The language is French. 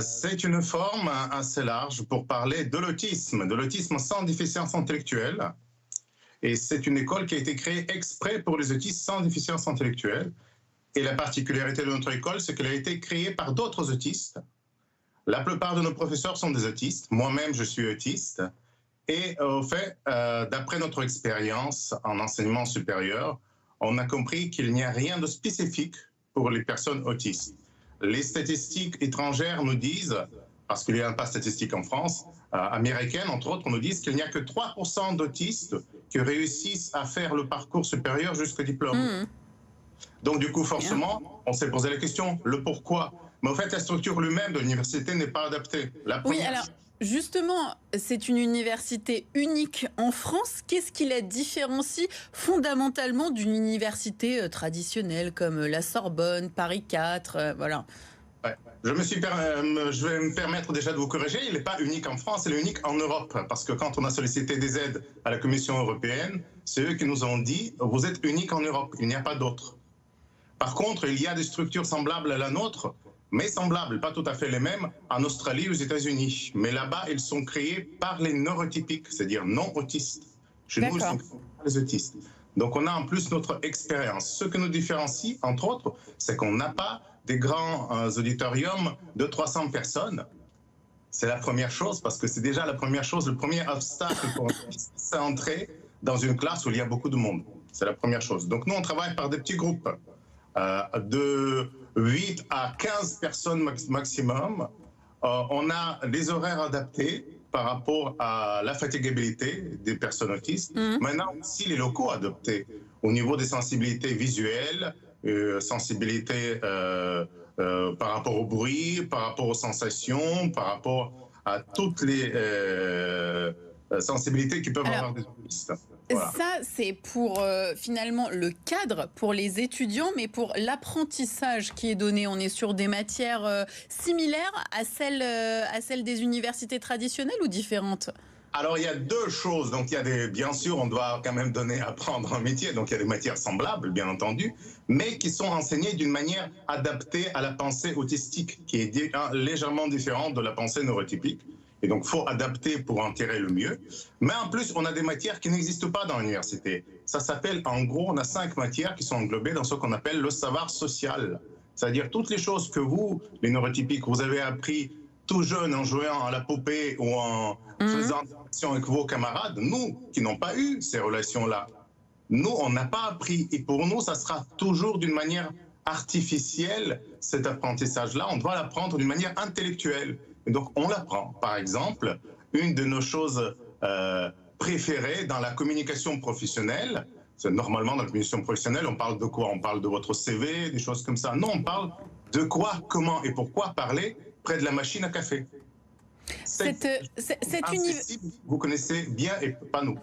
C'est une forme assez large pour parler de l'autisme sans déficience intellectuelle. Et c'est une école qui a été créée exprès pour les autistes sans déficience intellectuelle. Et la particularité de notre école, c'est qu'elle a été créée par d'autres autistes. La plupart de nos professeurs sont des autistes. Moi-même, je suis autiste. Et au fait, d'après notre expérience en enseignement supérieur, on a compris qu'il n'y a rien de spécifique pour les personnes autistes. Les statistiques étrangères nous disent, parce qu'il n'y a pas de statistiques en France, américaines entre autres, nous disent qu'il n'y a que 3% d'autistes qui réussissent à faire le parcours supérieur jusqu'au diplôme. Mmh. Donc du coup, forcément, on s'est posé la question, le pourquoi. Mais au fait, la structure lui-même de l'université n'est pas adaptée. La Oui, première... alors justement, c'est une université unique en France. Qu'est-ce qui la différencie fondamentalement d'une université traditionnelle comme la Sorbonne, Paris 4, voilà. Ouais. Je vais me permettre déjà de vous corriger, il n'est pas unique en France, il est unique en Europe. Parce que quand on a sollicité des aides à la Commission européenne, c'est eux qui nous ont dit, vous êtes unique en Europe, il n'y a pas d'autres. Par contre, il y a des structures semblables à la nôtre, mais semblables, pas tout à fait les mêmes, en Australie et aux États-Unis. Mais là-bas, ils sont créés par les neurotypiques, c'est-à-dire non autistes. Chez nous, ils sont créés par les autistes. Donc, on a en plus notre expérience. Ce que nous différencie, entre autres, c'est qu'on n'a pas des grands auditoriums de 300 personnes. C'est la première chose, parce que c'est déjà la première chose, le premier obstacle pour entrer dans une classe où il y a beaucoup de monde. C'est la première chose. Donc, nous, on travaille par des petits groupes. De 8 à 15 personnes maximum. On a des horaires adaptés par rapport à la fatigabilité des personnes autistes. Maintenant aussi les locaux adaptés au niveau des sensibilités visuelles, sensibilité par rapport au bruit, par rapport aux sensations, par rapport à toutes les sensibilités qui peuvent avoir des autistes. Voilà. Ça, c'est pour finalement le cadre pour les étudiants, mais pour l'apprentissage qui est donné, on est sur des matières similaires à celles des universités traditionnelles ou différentes? Alors, il y a deux choses. Donc, il y a bien sûr, on doit quand même apprendre un métier. Donc, il y a des matières semblables, bien entendu, mais qui sont enseignées d'une manière adaptée à la pensée autistique, qui est légèrement différente de la pensée neurotypique. Et donc, il faut adapter pour en tirer le mieux. Mais en plus, on a des matières qui n'existent pas dans l'université. Ça s'appelle, en gros, on a 5 matières qui sont englobées dans ce qu'on appelle le savoir social. C'est-à-dire toutes les choses que vous, les neurotypiques, vous avez appris tout jeune en jouant à la poupée ou en faisant des actions avec vos camarades. Nous, qui n'ont pas eu ces relations-là, nous, on n'a pas appris. Et pour nous, ça sera toujours d'une manière artificielle, cet apprentissage-là. On doit l'apprendre d'une manière intellectuelle. Et donc, on l'apprend. Par exemple, une de nos choses préférées dans la communication professionnelle, c'est normalement dans la communication professionnelle, on parle de quoi? On parle de votre CV, des choses comme ça. Non, on parle de quoi, comment et pourquoi parler près de la machine à café. Vous connaissez bien et pas nous.